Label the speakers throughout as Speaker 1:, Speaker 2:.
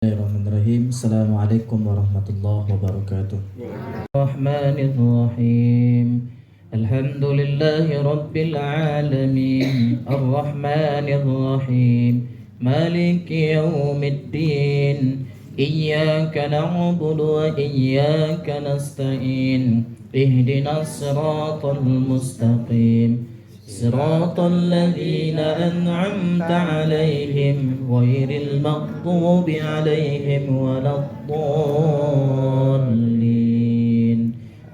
Speaker 1: Bismillahirrahmanirrahim. Assalamualaikum warahmatullahi wabarakatuh. Bismillahirrahmanirrahim. Alhamdulillahi rabbil alamin. Ar-Rahmanirrahim. Maliki yaumiddin. Iyyaka na'budu wa iyyaka nasta'in. Ihdinas siratal mustaqim. صراط الذين أنعمت عليهم غير المغضوب عليهم ولا الضالين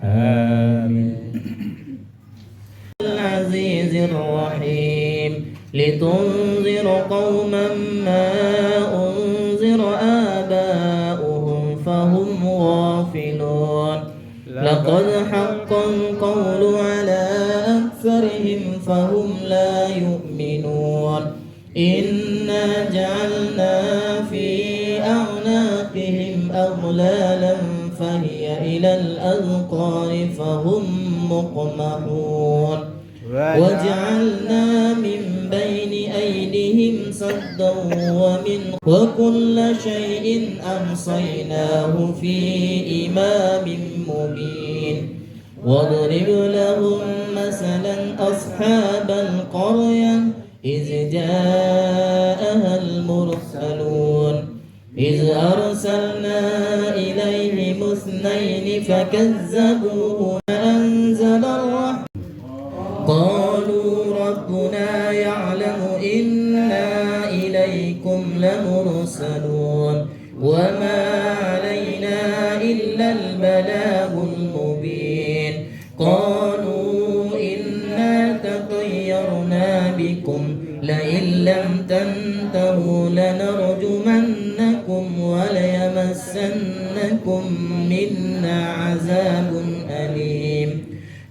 Speaker 1: آمين. العزيز الرحيم لتنذر قوما ما أنذر آباؤهم فهم غافلون لقد حق القول على أكثرهم فهم لا يؤمنون إنا جعلنا في أعناقهم أغلالا فهي إلى الأذقان فهم مقمحون وجعلنا من بين أيديهم سدا وكل شيء أحصيناه في إمام مبين واضرب لهم مثلا أصحاب القرية إذ جاءها المرسلون إذ أرسلنا إليهم اثنين فكذبوه فأنزل الرحمة قالوا ربنا يعلم إنا إليكم لمرسلون وما علينا إلا البلاغ المبين قالوا إنا تطيرنا بكم لئن لم تنتهوا لنرجمنكم وليمسنكم منا عذاب أليم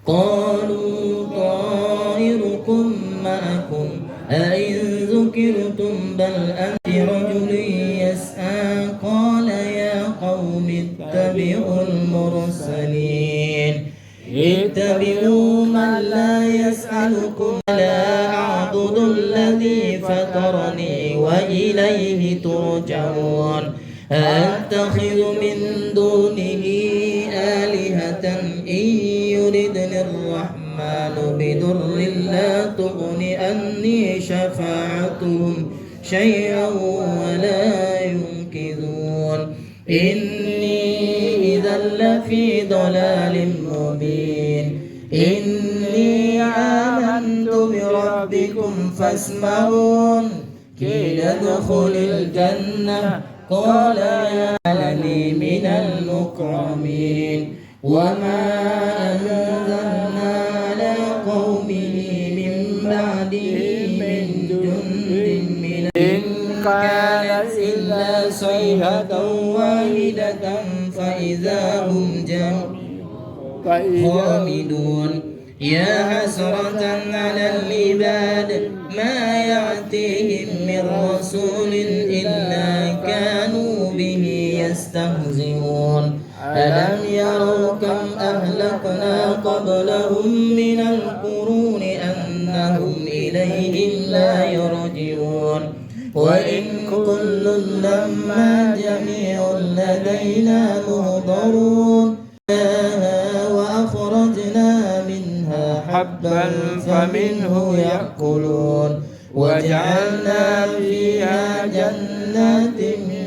Speaker 1: قالوا طائركم معكم أئن ذكرتم بل أنت رجل يسعى قال يا قوم اتبعوا المرسلين اتبعوا من لا يسألكم لا أعبد الذي فطرني وإليه ترجعون أتخذ من دونه آلهة إن يردني الرحمن بضر لا تغن عني شفاعتهم شيئا ولا ينقذون إني إذا لفي ضلال مبين إني آمنت بربكم فاسمعون قيل ادخل الجنة قال يا لي من المكرمين وما أنزلنا على قومه من بعده من جند من إن كانت إلا صيحة واحدة فإذا هم خامدون يا حسرة على العباد ما يأتيهم من رسول إلا كانوا به يستهزئون ألم يروا كم أهلكنا قبلهم من القرون أنهم إليهم لا يرجعون وإن كل لما جميع لدينا مهضرون وأخرجنا منها حبا فمنه يأكلون وجعلنا فيها جنات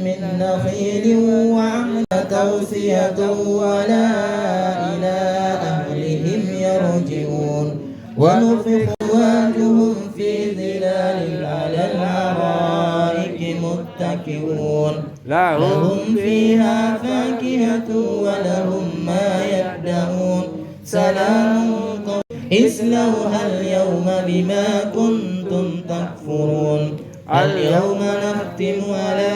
Speaker 1: من نخيل وعنب توصية ولا إلى أهلهم يرجعون ونفخ أزواجهم في ظلال على الأرائك متكئون لهم فيها فاكهة ولهم ما يدعون سلام اصلوها اليوم بما كنتم تكفرون اليوم نختم على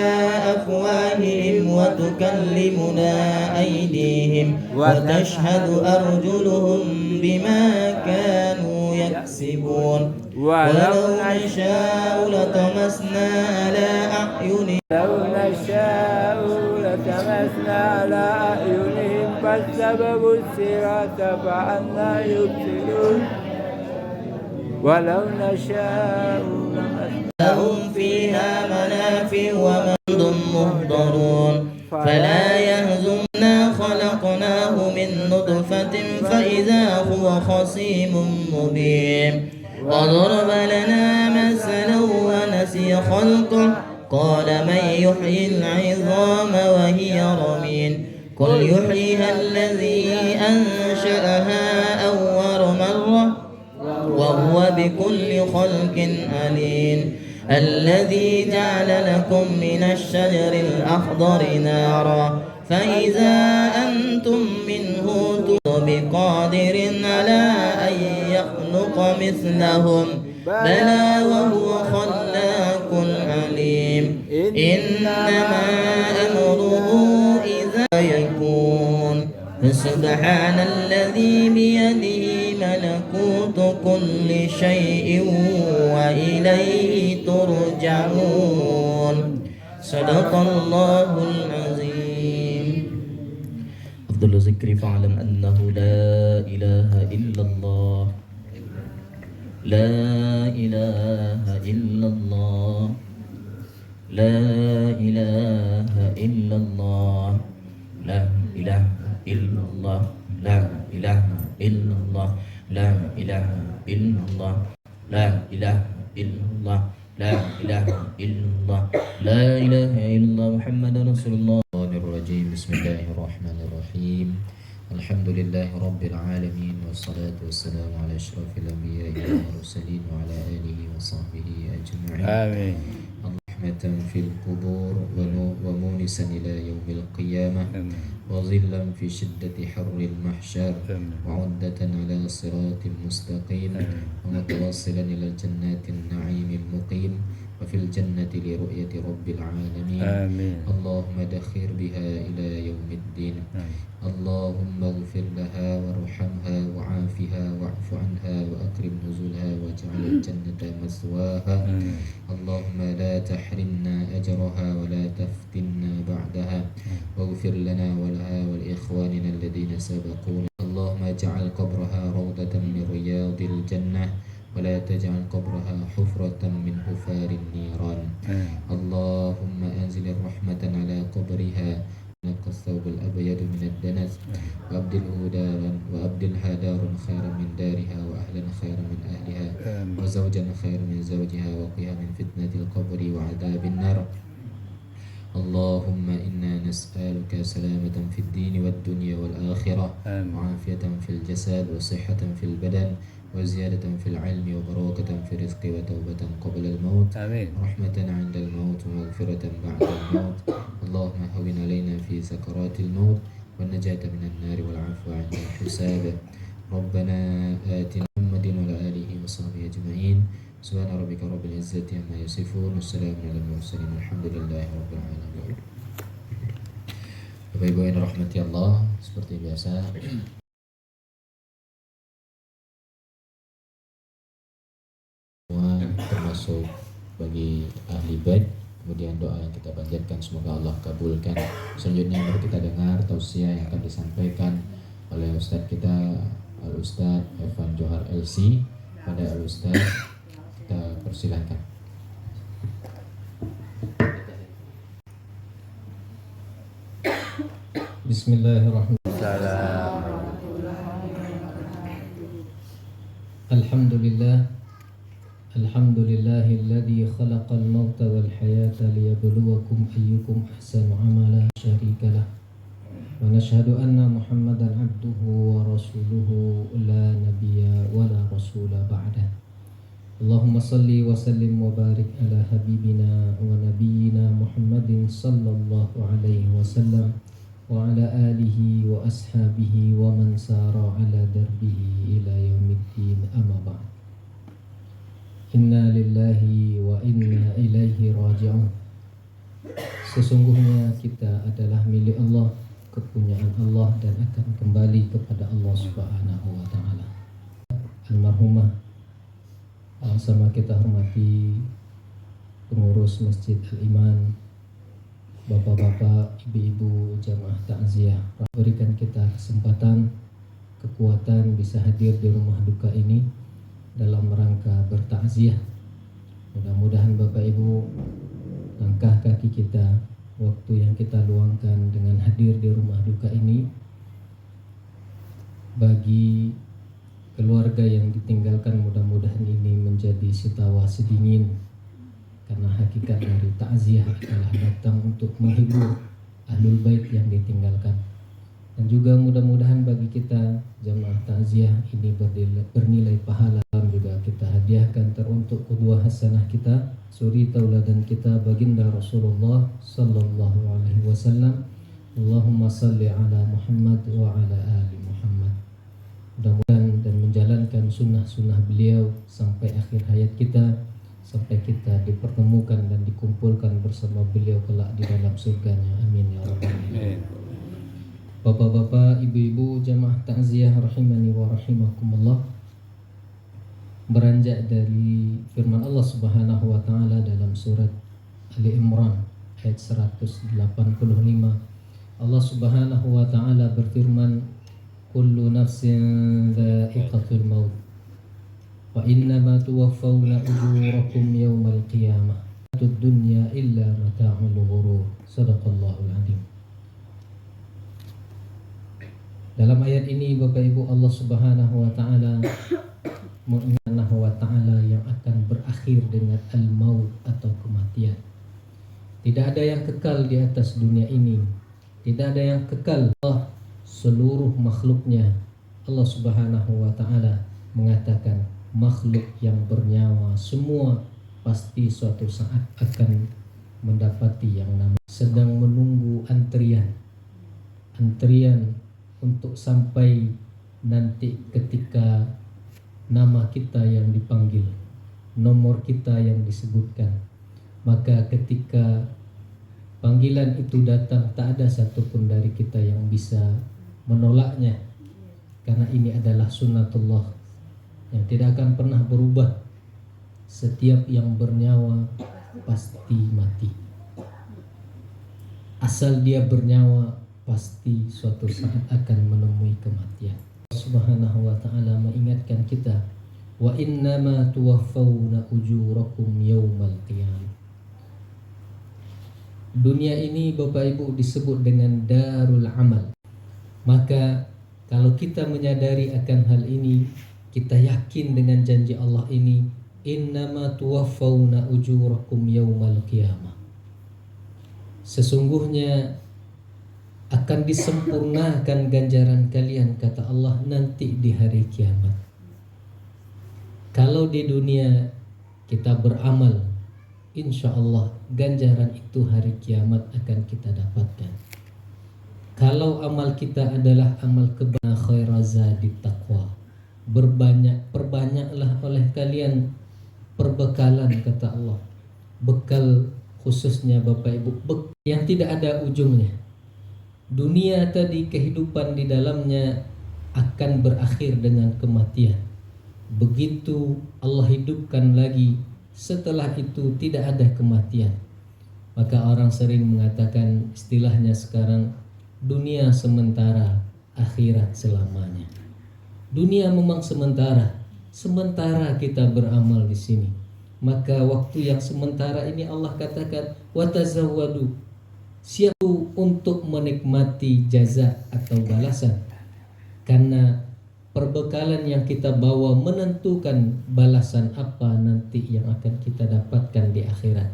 Speaker 1: أفواههم وتكلمنا أيديهم وتشهد أرجلهم بما كانوا يكسبون ولو نشاء لطمسنا على أعينهم فاستبقوا الصراط فأنى يبصرون ولو نشاء لهم فيها منافع ومن مهضرون فلا يهزمنا خلقناه من نطفة فإذا هو خصيم مبين وضرب لنا مثلا ونسي خلقه قال من يحيي العظام وهي رميم قل يحييها الذي أنشأها أول مرة وهو بكل خلق عليم الذي جعل لكم من الشجر الأخضر نارا فإذا أنتم منه بقادر على أن يخلق مثلهم بلى وهو خلاق عليم إنما أمره إذا يكون فسبحان الذي بيده ملكوت كل شيء وإليه ترجعون صدق الله العظيم أفضل الذكر فاعلم أنه لا إله إلا الله لا إله إلا الله لا إله إلا الله لا إله إلا الله لا إله إلا الله لا إله إلا الله لا إله إلا الله لا إله إلا الله لا إله إلا الله محمد رسول الله الرجيم بسم الله الرحمن الرحيم الحمد لله رب العالمين والصلاة والسلام على أشرف الأنبياء والمرسلين وعلى آله وصحبه أجمعين آمين رحمة في القبور ومونسا إلى يوم القيامة وظلا في شدة حر المحشر وعدة على صراط مستقيم ومتواصلا إلى الجنات النعيم المقيم وفي الجنة لرؤية رب العالمين آمين. اللهم دخر بها إلى يوم الدين اللهم اغفر لها وارحمها وعافها واعف عنها وأكرم نزلها واجعل الجنة مثواها اللهم لا تحرمنا أجرها ولا تفتنا بعدها واغفر لنا ولها ولإخواننا الذين سبقونا اللهم اجعل قبرها روضة من رياض الجنة ولا تجعل قبرها حفرة من حفار النيران اللهم أنزل الرحمة على قبرها نقى الثوب الأبيض من الدنس وأبدلها دارا خيرا من دارها وأهلا خيرا من أهلها وزوجا خيرا من زوجها وقها من فتنة القبر وعذاب النار اللهم إنا نسألك سلامة في الدين والدنيا والآخرة وعافية في الجسد وصحة في البدن وزيادة في العلم وبركة في الرزق وتوبة قبل الموت آمين. رحمة عند الموت ومغفرة بعد الموت اللهم هون علينا في سكرات الموت والنجاة من النار والعفو عند الحساب ربنا آتنا محمد وعلى آله وصحبه أجمعين سبحان ربك رب العزة عما يصفون والسلام على المرسلين الحمد لله رب العالمين. Bapak Ibu yang dirahmati Allah, seperti biasa termasuk bagi ahli bait, kemudian doa yang kita panjatkan semoga Allah kabulkan. Selanjutnya mari kita dengar tausiah yang akan disampaikan oleh Ustadz kita Al-Ustadz Evan Johar LC. Pada Al-Ustadz kita persilahkan.
Speaker 2: Bismillahirrahmanirrahim. Alhamdulillah Alhamdulillahilladzi khalaqal mauta wal hayata liyabluwakum ayyukum ahsanu amala syarikalah wa nashhadu anna Muhammadan abduhu wa rasuluhu la nabiyya wa la rasula ba'dah. Allahumma salli wa sallim wa barik ala habibina wa nabiyyina Muhammadin sallallahu alaihi wasallam wa ala alihi wa ashabihi wa man sara ala darbihi ila yaumiddin amma ba'd. Inna lillahi wa inna ilaihi raji'un. Sesungguhnya kita adalah milik Allah, kepunyaan Allah dan akan kembali kepada Allah Subhanahu wa taala. Almarhumah sama kita hormati pengurus Masjid Al-Iman, bapak-bapak, ibu-ibu jamaah takziah, berikan kita kesempatan, kekuatan bisa hadir di rumah duka ini dalam rangka bertakziah. Mudah-mudahan Bapak Ibu langkah kaki kita waktu yang kita luangkan dengan hadir di rumah duka ini. Bagi keluarga yang ditinggalkan, mudah-mudahan ini menjadi sitawa sedingin, karena hakikat dari takziah adalah datang untuk menghibur ahlul bait yang ditinggalkan. Dan juga mudah-mudahan bagi kita jamaah takziah ini bernilai pahala. Juga kita hadiahkan teruntuk qudwah hasanah kita, suri tauladan kita, baginda Rasulullah sallallahu alaihi wasallam. Allahumma salli ala Muhammad wa ala ali Muhammad. Mudah-mudahan dan menjalankan sunnah-sunnah beliau sampai akhir hayat kita, sampai kita dipertemukan dan dikumpulkan bersama beliau kelak di dalam surganya. Amin ya rabbal alamin. Bapak-bapak, ibu-ibu, jamaah takziah rahimani wa rahimakumullah. Beranjak dari firman Allah Subhanahu wa taala dalam surat Ali Imran ayat 185, Allah Subhanahu wa taala berfirman, kullu nafsin dha'iqatul maut wa innama tuwaffawna ujurakum yawmal qiyamah tud dunya illa mata'ul ghurur. Shadaqallahul azim. Dalam ayat ini Bapak Ibu, Allah Subhanahu wa taala yang akan berakhir dengan al-maut atau kematian. Tidak ada yang kekal di atas dunia ini. Tidak ada yang kekal. Allah seluruh makhluknya, Allah Subhanahu wa taala mengatakan makhluk yang bernyawa semua pasti suatu saat akan mendapati yang namanya sedang menunggu antrian untuk sampai nanti ketika nama kita yang dipanggil, nomor kita yang disebutkan. Maka ketika panggilan itu datang, tak ada satupun dari kita yang bisa menolaknya, karena ini adalah sunnatullah yang tidak akan pernah berubah. Setiap yang bernyawa pasti mati. Asal dia bernyawa, pasti suatu saat akan menemui kematian. Allah Subhanahu wa taala mengingatkan kita, wa innama tuwaffawna ujurakum yaumal qiyamah. Dunia ini Bapak Ibu disebut dengan darul amal. Maka kalau kita menyadari akan hal ini, kita yakin dengan janji Allah ini, innama tuwaffawna ujurakum yaumal qiyamah. Sesungguhnya akan disempurnakan ganjaran kalian, kata Allah, nanti di hari kiamat. Kalau di dunia kita beramal, insya Allah ganjaran itu hari kiamat akan kita dapatkan. Kalau amal kita adalah amal kebaikan, khairazadit taqwa, perbanyaklah oleh kalian perbekalan, kata Allah, bekal khususnya Bapak Ibu, yang tidak ada ujungnya. Dunia tadi, kehidupan di dalamnya akan berakhir dengan kematian. Begitu Allah hidupkan lagi, setelah itu tidak ada kematian. Maka orang sering mengatakan, istilahnya sekarang, dunia sementara, akhirat selamanya. Dunia memang sementara kita beramal di sini. Maka waktu yang sementara ini Allah katakan, watazawwadu, siap untuk menikmati jaza atau balasan, karena perbekalan yang kita bawa menentukan balasan apa nanti yang akan kita dapatkan di akhirat.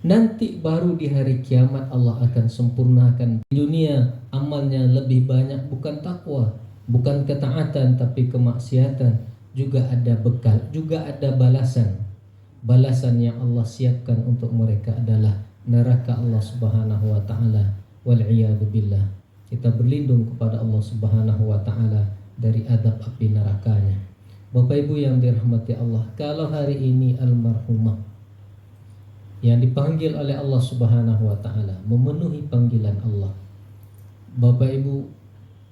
Speaker 2: Nanti baru di hari kiamat Allah akan sempurnakan. Di dunia amalnya lebih banyak, bukan takwa, bukan ketaatan, tapi kemaksiatan. Juga ada bekal, juga ada balasan. Balasan yang Allah siapkan untuk mereka adalah neraka Allah Subhanahu wa taala. Wal'iyadu billah. Kita berlindung kepada Allah Subhanahu wa taala dari adab api nerakanya. Bapak Ibu yang dirahmati Allah, kalau hari ini almarhumah yang dipanggil oleh Allah Subhanahu wa taala memenuhi panggilan Allah, Bapak Ibu,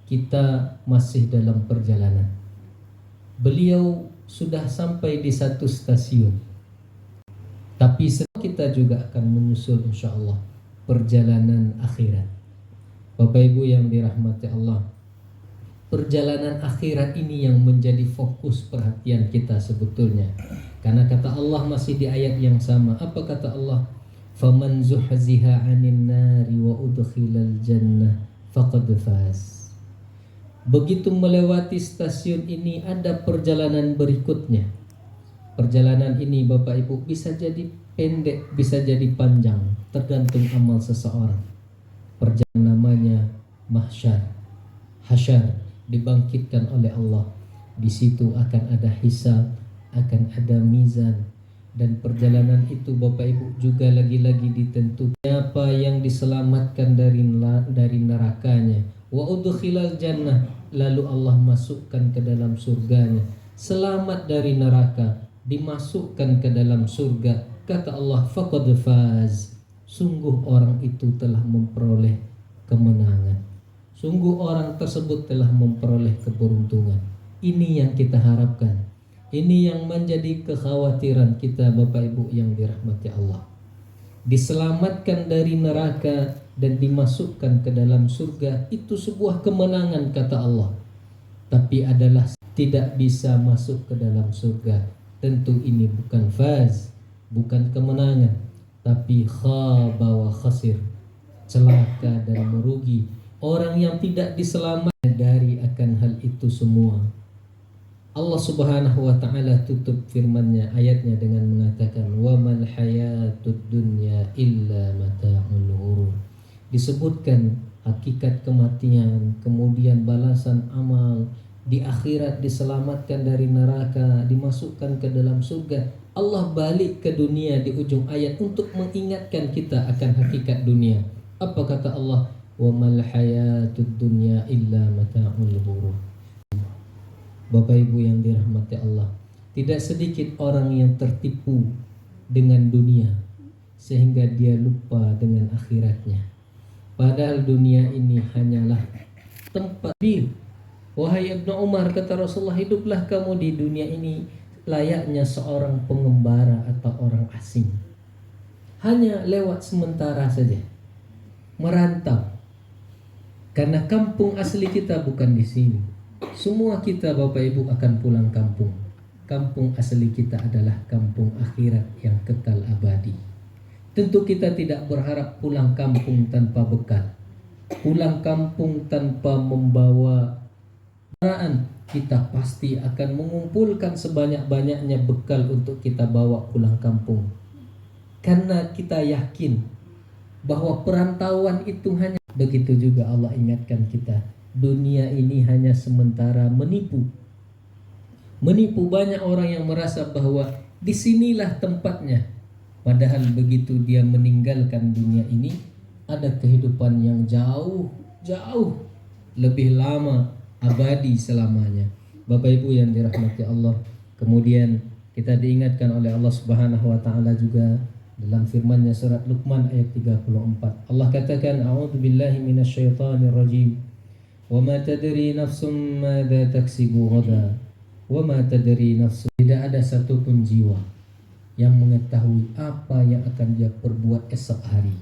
Speaker 2: kita masih dalam perjalanan. Beliau sudah sampai di satu stasiun, tapi kita juga akan menyusul insya Allah perjalanan akhirat. Bapak Ibu yang dirahmati Allah, perjalanan akhirat ini yang menjadi fokus perhatian kita sebetulnya. Karena kata Allah masih di ayat yang sama. Apa kata Allah? faman zuhziha 'anil nari wa udkhilal jannah faqad faz. Begitu melewati stasiun ini ada perjalanan berikutnya. Perjalanan ini Bapak Ibu bisa jadi pendek, bisa jadi panjang, tergantung amal seseorang. Perjalanan namanya mahsyar, hasyar, dibangkitkan oleh Allah. Di situ akan ada hisab, akan ada mizan, dan perjalanan itu Bapak Ibu juga lagi-lagi ditentukan siapa yang diselamatkan dari nerakanya. Wa udkhilal jannah, lalu Allah masukkan ke dalam surganya. Selamat dari neraka, dimasukkan ke dalam surga. Kata Allah, faqad faz, sungguh orang itu telah memperoleh kemenangan. Sungguh orang tersebut telah memperoleh keberuntungan. Ini yang kita harapkan. Ini yang menjadi kekhawatiran kita Bapak Ibu yang dirahmati Allah. Diselamatkan dari neraka dan dimasukkan ke dalam surga, itu sebuah kemenangan kata Allah. Tapi adalah tidak bisa masuk ke dalam surga, tentu ini bukan faz, bukan kemenangan, tapi khaba wa khasir, celaka dan merugi. Orang yang tidak diselamatkan dari akan hal itu semua. Allah Subhanahu wa taala tutup firman-Nya, ayatnya dengan mengatakan wa mal hayatud dunya illa mata'ul ghurur. Disebutkan hakikat kematian, kemudian balasan amal, di akhirat diselamatkan dari neraka, dimasukkan ke dalam surga. Allah balik ke dunia di ujung ayat untuk mengingatkan kita akan hakikat dunia. Apa kata Allah? Wa mal hayatud dunya illa mata'ul ghurur. Bapak Ibu yang dirahmati Allah, tidak sedikit orang yang tertipu dengan dunia sehingga dia lupa dengan akhiratnya. Padahal dunia ini hanyalah tempat. Wahai Ibnu Umar, kata Rasulullah, hiduplah kamu di dunia ini layaknya seorang pengembara atau orang asing. Hanya lewat sementara saja, merantau. Karena kampung asli kita bukan di sini. Semua kita Bapak Ibu akan pulang kampung. Kampung asli kita adalah kampung akhirat yang kekal abadi. Tentu kita tidak berharap pulang kampung tanpa bekal, pulang kampung tanpa membawa kendaraan. Kita pasti akan mengumpulkan sebanyak-banyaknya bekal untuk kita bawa pulang kampung. Karena kita yakin bahwa perantauan itu hanya. Begitu juga Allah ingatkan kita, dunia ini hanya sementara, menipu. Menipu banyak orang yang merasa bahwa disinilah tempatnya. Padahal begitu dia meninggalkan dunia ini, ada kehidupan yang jauh lebih lama, abadi selamanya. Bapak Ibu yang dirahmati Allah, kemudian kita diingatkan oleh Allah Subhanahu wa taala juga dalam firman-Nya surat Luqman ayat 34. Allah katakan, a'udzubillahi minasyaitonir rajim. Wa ma tadri nafsum madza taksibu ghadan. Wa ma tadri nafsum. Tidak ada satupun jiwa yang mengetahui apa yang akan dia perbuat esok hari.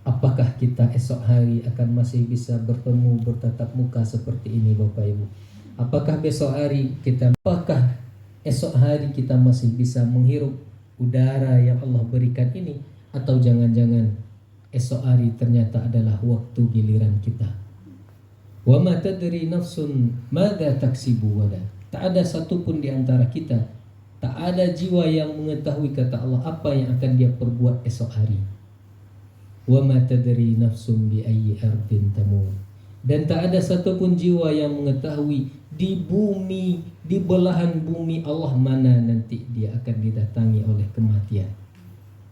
Speaker 2: Apakah kita esok hari akan masih bisa bertemu, bertatap muka seperti ini Bapak Ibu? Apakah apakah esok hari kita masih bisa menghirup udara yang Allah berikan ini? Atau jangan-jangan esok hari ternyata adalah waktu giliran kita. Wa ma tadri nafsun madza taksibu ghadan. Tak ada satupun di antara kita, tak ada jiwa yang mengetahui kata Allah apa yang akan dia perbuat esok hari. Wa ma tadri nafsun bi ayyi ardin tamut. Dan tak ada satupun jiwa yang mengetahui di bumi, di belahan bumi Allah mana nanti dia akan didatangi oleh kematian.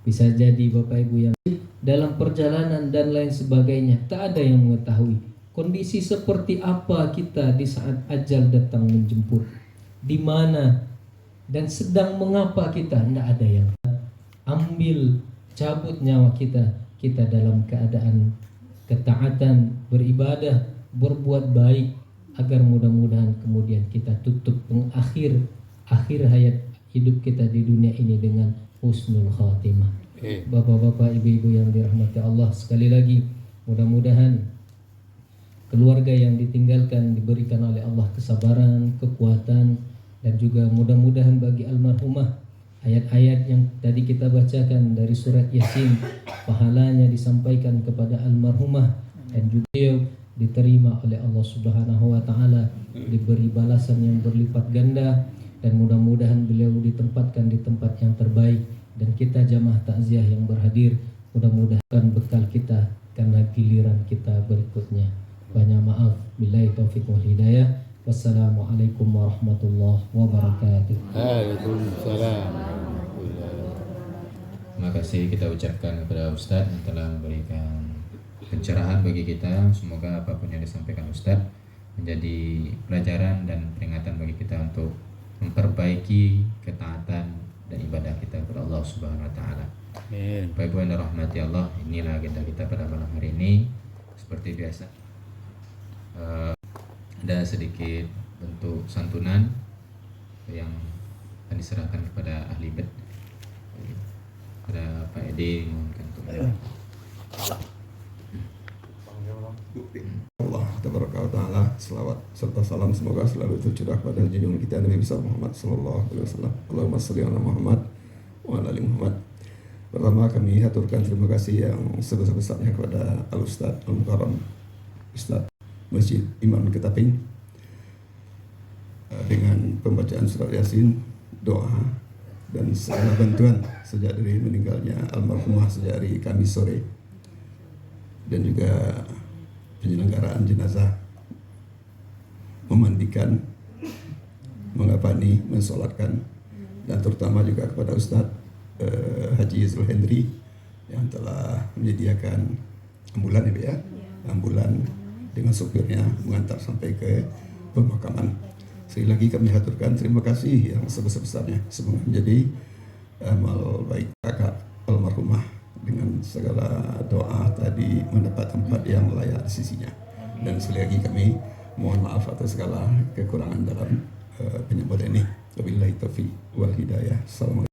Speaker 2: Bisa jadi Bapak Ibu yang dalam perjalanan dan lain sebagainya, tak ada yang mengetahui kondisi seperti apa kita di saat ajal datang menjemput, di mana dan sedang mengapa kita. Tidak ada yang ambil, cabut nyawa kita dalam keadaan ketaatan, beribadah, berbuat baik, agar mudah-mudahan kemudian kita tutup akhir hayat hidup kita di dunia ini dengan husnul khatimah. Bapak-bapak, ibu-ibu yang dirahmati Allah, sekali lagi mudah-mudahan keluarga yang ditinggalkan diberikan oleh Allah kesabaran, kekuatan, dan juga mudah-mudahan bagi almarhumah ayat-ayat yang tadi kita bacakan dari surat Yasin, pahalanya disampaikan kepada almarhumah dan juga diterima oleh Allah Subhanahu wa taala, diberi balasan yang berlipat ganda, dan mudah-mudahan beliau ditempatkan di tempat yang terbaik, dan kita jamaah takziah yang berhadir mudah-mudahan bekal kita karena giliran kita berikutnya. Banyak maaf, billahi taufiq wal hidayah. Wassalamualaikum warahmatullahi wabarakatuh.
Speaker 3: Waalaikumsalam.
Speaker 1: Terima kasih kita ucapkan kepada Ustadz yang telah memberikan pencerahan bagi kita. Semoga apapun yang disampaikan Ustadz menjadi pelajaran dan peringatan bagi kita untuk memperbaiki ketaatan dan ibadah kita kepada Allah Subhanahu wa taala.
Speaker 3: Amin.
Speaker 1: Bapak Ibu yang dirahmati Allah, inilah agenda kita pada malam hari ini. Seperti biasa, ada sedikit bentuk santunan yang akan diserahkan kepada ahli bed, kepada Pak Edi. Mohonkan untuk
Speaker 4: Allah Taala, selawat serta salam semoga selalu tercurah pada junjungan kita Nabi besar Muhammad sallallahu alaihi wasallam. Allahumma shalli ala Muhammad wa ala ali Muhammad. Pertama kami haturkan terima kasih yang sebesar-besarnya kepada Al Ustaz Al Mukarram Ustaz Masjid Imam Ketaping dengan pembacaan surat Yasin, doa dan segala bantuan sejak dari meninggalnya almarhumah sejak hari Kamis sore, dan juga penyelenggaraan jenazah, memandikan, mengapani, mensolatkan, dan terutama juga kepada Ustadz Haji Zulhendri yang telah menyediakan ambulan ya, ambulan dengan sopirnya mengantar sampai ke pemakaman. Sekali lagi kami haturkan terima kasih yang sebesar-besarnya. Semoga menjadi amal baik kakak almarhumah dengan segala doa tadi mendapat tempat yang layak di sisinya. Dan sekali lagi kami mohon maaf atas segala kekurangan dalam penyambutan ini. Wabillahi taufiq wal hidayah. Assalamualaikum.